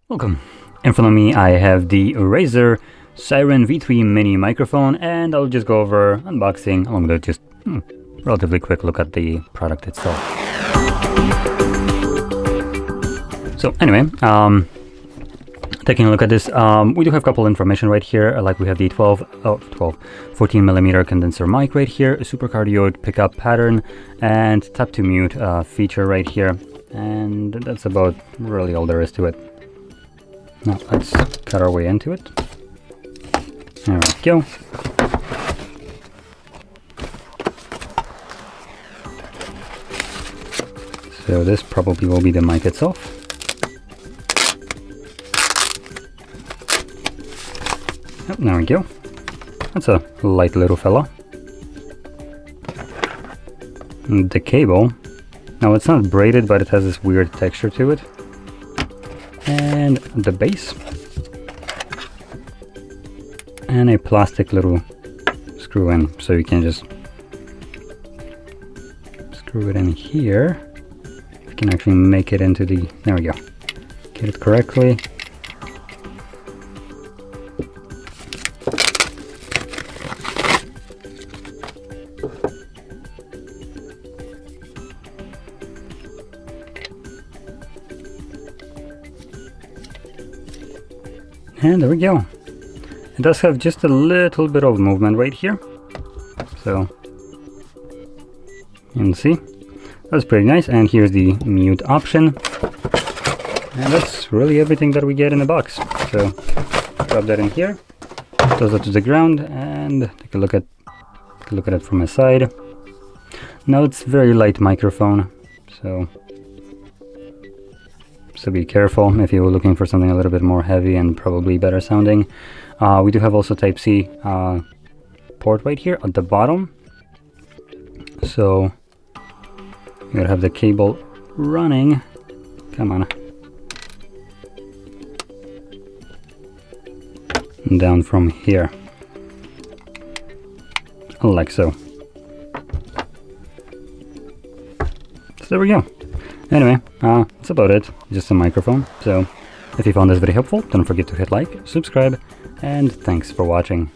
Welcome. In front of me I have the Razer Seiren V3 Mini microphone, and I'll just go over unboxing along with just relatively quick look at the product itself. So anyway, taking a look at this, we do have a couple information right here, like we have the 14mm condenser mic right here, a super cardioid pickup pattern, and tap to mute feature right here, and that's about really all there is to it. Now let's cut our way into it. There we go. So this probably will be the mic itself. Yep, there we go. That's a light little fella. And the cable. Now it's not braided, but it has this weird texture to it. And the base. And a plastic little screw in, so you can just screw it in here. You can actually make it into the, there we go. Get it correctly. And there we go. It does have just a little bit of movement right here. So you can see. That's pretty nice. And here's the mute option. And that's really everything that we get in the box. So drop that in here. Toss it to the ground and take a look at it from the side. Now it's very light microphone, so be careful if you're looking for something a little bit more heavy and probably better sounding. We do have also Type-C port right here at the bottom. So you gotta have the cable running. Come on. And down from here. Like so. So there we go. Anyway, that's about it. Just a microphone. So if you found this very helpful, don't forget to hit like, subscribe, and thanks for watching.